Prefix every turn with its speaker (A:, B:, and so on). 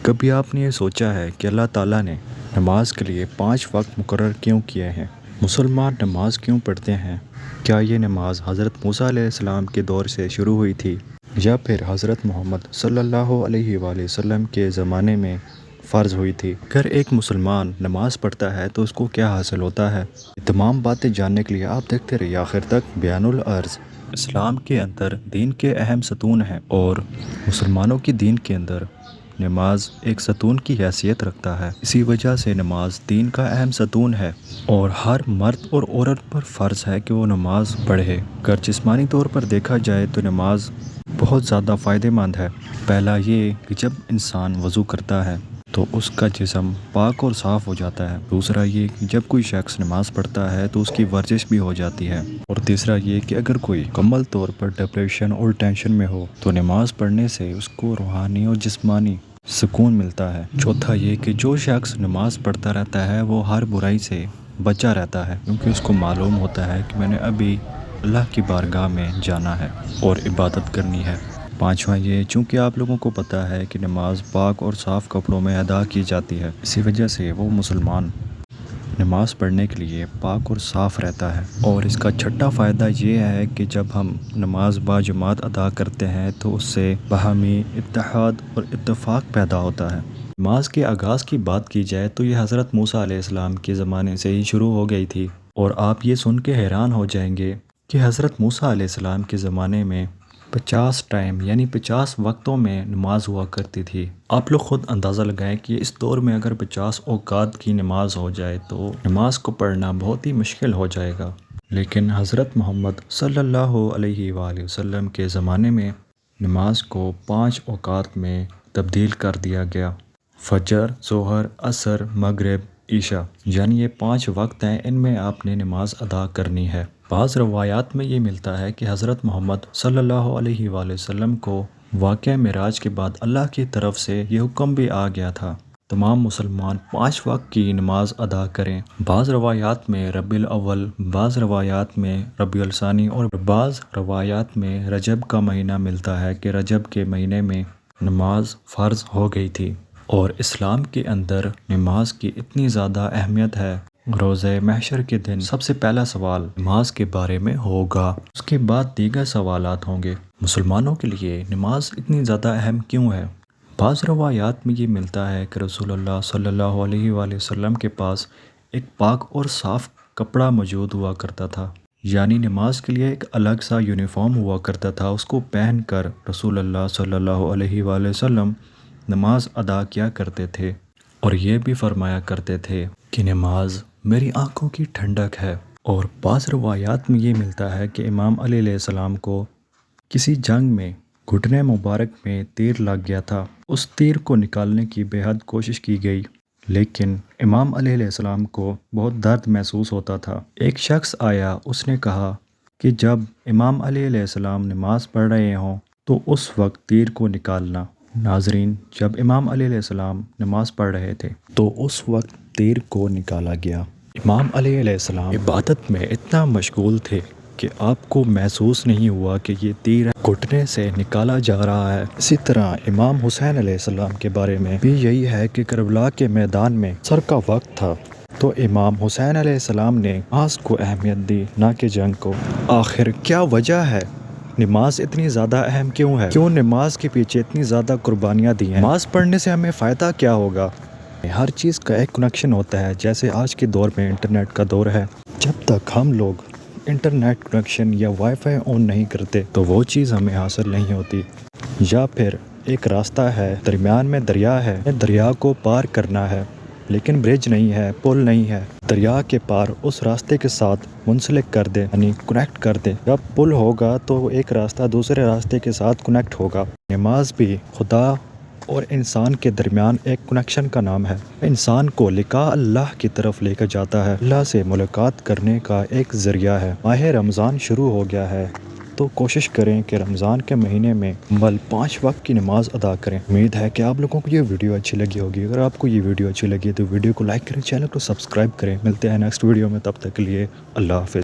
A: کبھی آپ نے یہ سوچا ہے کہ اللہ تعالیٰ نے نماز کے لیے 5 وقت مقرر کیوں کیے ہیں؟ مسلمان نماز کیوں پڑھتے ہیں؟ کیا یہ نماز حضرت موسیٰ علیہ السلام کے دور سے شروع ہوئی تھی یا پھر حضرت محمد صلی اللہ علیہ وآلہ وسلم کے زمانے میں فرض ہوئی تھی؟ اگر ایک مسلمان نماز پڑھتا ہے تو اس کو کیا حاصل ہوتا ہے؟ یہ تمام باتیں جاننے کے لیے آپ دیکھتے رہیے آخر تک بیان العرض۔ اسلام کے اندر دین کے اہم ستون ہیں اور مسلمانوں کی دین کے اندر نماز ایک ستون کی حیثیت رکھتا ہے۔ اسی وجہ سے نماز دین کا اہم ستون ہے اور ہر مرد اور عورت پر فرض ہے کہ وہ نماز پڑھے۔ اگر جسمانی طور پر دیکھا جائے تو نماز بہت زیادہ فائدہ مند ہے۔ پہلا یہ کہ جب انسان وضو کرتا ہے تو اس کا جسم پاک اور صاف ہو جاتا ہے۔ دوسرا یہ کہ جب کوئی شخص نماز پڑھتا ہے تو اس کی ورزش بھی ہو جاتی ہے۔ اور تیسرا یہ کہ اگر کوئی مکمل طور پر ڈپریشن اور ٹینشن میں ہو تو نماز پڑھنے سے اس کو روحانی اور جسمانی سکون ملتا ہے۔ چوتھا یہ کہ جو شخص نماز پڑھتا رہتا ہے وہ ہر برائی سے بچا رہتا ہے، کیونکہ اس کو معلوم ہوتا ہے کہ میں نے ابھی اللہ کی بارگاہ میں جانا ہے اور عبادت کرنی ہے۔ پانچواں یہ چونکہ آپ لوگوں کو پتہ ہے کہ نماز پاک اور صاف کپڑوں میں ادا کی جاتی ہے، اسی وجہ سے وہ مسلمان نماز پڑھنے کے لیے پاک اور صاف رہتا ہے۔ اور اس کا چھٹا فائدہ یہ ہے کہ جب ہم نماز باجماعت ادا کرتے ہیں تو اس سے باہمی اتحاد اور اتفاق پیدا ہوتا ہے۔ نماز کے آغاز کی بات کی جائے تو یہ حضرت موسیٰ علیہ السلام کے زمانے سے ہی شروع ہو گئی تھی، اور آپ یہ سن کے حیران ہو جائیں گے کہ حضرت موسیٰ علیہ السلام کے زمانے میں 50 ٹائم یعنی 50 وقتوں میں نماز ہوا کرتی تھی۔ آپ لوگ خود اندازہ لگائیں کہ اس دور میں اگر 50 اوقات کی نماز ہو جائے تو نماز کو پڑھنا بہت ہی مشکل ہو جائے گا۔ لیکن حضرت محمد صلی اللہ علیہ وآلہ وسلم کے زمانے میں نماز کو 5 اوقات میں تبدیل کر دیا گیا۔ فجر، ظہر، عصر، مغرب، عشاء، یعنی یہ 5 وقت ہیں، ان میں آپ نے نماز ادا کرنی ہے۔ بعض روایات میں یہ ملتا ہے کہ حضرت محمد صلی اللہ علیہ وآلہ وسلم کو واقعہ معراج کے بعد اللہ کی طرف سے یہ حکم بھی آ گیا تھا تمام مسلمان 5 وقت کی نماز ادا کریں۔ بعض روایات میں ربیع الاول، بعض روایات میں ربیع الثانی اور بعض روایات میں رجب کا مہینہ ملتا ہے کہ رجب کے مہینے میں نماز فرض ہو گئی تھی۔ اور اسلام کے اندر نماز کی اتنی زیادہ اہمیت ہے، روزہ محشر کے دن سب سے پہلا سوال نماز کے بارے میں ہوگا، اس کے بعد دیگر سوالات ہوں گے۔ مسلمانوں کے لیے نماز اتنی زیادہ اہم کیوں ہے؟ بعض روایات میں یہ ملتا ہے کہ رسول اللہ صلی اللہ علیہ وآلہ وسلم کے پاس ایک پاک اور صاف کپڑا موجود ہوا کرتا تھا، یعنی نماز کے لیے ایک الگ سا یونیفارم ہوا کرتا تھا۔ اس کو پہن کر رسول اللہ صلی اللہ علیہ وآلہ وسلم نماز ادا کیا کرتے تھے، اور یہ بھی فرمایا کرتے تھے کہ نماز میری آنکھوں کی ٹھنڈک ہے۔ اور بعض روایات میں یہ ملتا ہے کہ امام علی علیہ السلام کو کسی جنگ میں گھٹنے مبارک میں تیر لگ گیا تھا۔ اس تیر کو نکالنے کی بے حد کوشش کی گئی، لیکن امام علی علیہ السلام کو بہت درد محسوس ہوتا تھا۔ ایک شخص آیا، اس نے کہا کہ جب امام علی علیہ السلام نماز پڑھ رہے ہوں تو اس وقت تیر کو نکالنا۔ ناظرین، جب امام علی علیہ السلام نماز پڑھ رہے تھے تو اس وقت تیر کو نکالا گیا۔ امام علی علیہ السلام عبادت میں اتنا مشغول تھے کہ آپ کو محسوس نہیں ہوا کہ یہ تیر گھٹنے سے نکالا جا رہا ہے۔ اسی طرح امام حسین علیہ السلام کے بارے میں بھی یہی ہے کہ کربلا کے میدان میں عصر کا وقت تھا تو امام حسین علیہ السلام نے نماز کو اہمیت دی، نہ کہ جنگ کو۔ آخر کیا وجہ ہے؟ نماز اتنی زیادہ اہم کیوں ہے؟ کیوں نماز کے پیچھے اتنی زیادہ قربانیاں دی ہیں؟ نماز پڑھنے سے ہمیں فائدہ کیا ہوگا؟ ہر چیز کا ایک کنیکشن ہوتا ہے، جیسے آج کے دور میں انٹرنیٹ کا دور ہے۔ جب تک ہم لوگ انٹرنیٹ کنیکشن یا وائی فائی آن نہیں کرتے تو وہ چیز ہمیں حاصل نہیں ہوتی۔ یا پھر ایک راستہ ہے، درمیان میں دریا ہے، دریا کو پار کرنا ہے لیکن برج نہیں ہے، پل نہیں ہے، دریا کے پار اس راستے کے ساتھ منسلک کر دے، یعنی کنیکٹ کر دے۔ جب پل ہوگا تو ایک راستہ دوسرے راستے کے ساتھ کنیکٹ ہوگا۔ نماز بھی خدا اور انسان کے درمیان ایک کنیکشن کا نام ہے۔ انسان کو لقاء اللہ کی طرف لے کر جاتا ہے، اللہ سے ملاقات کرنے کا ایک ذریعہ ہے۔ ماہ رمضان شروع ہو گیا ہے تو کوشش کریں کہ رمضان کے مہینے میں 5 وقت کی نماز ادا کریں۔ امید ہے کہ آپ لوگوں کو یہ ویڈیو اچھی لگی ہوگی۔ اگر آپ کو یہ ویڈیو اچھی لگی تو ویڈیو کو لائک کریں، چینل کو سبسکرائب کریں۔ ملتے ہیں نیکسٹ ویڈیو میں، تب تک کے لیے اللہ حافظ۔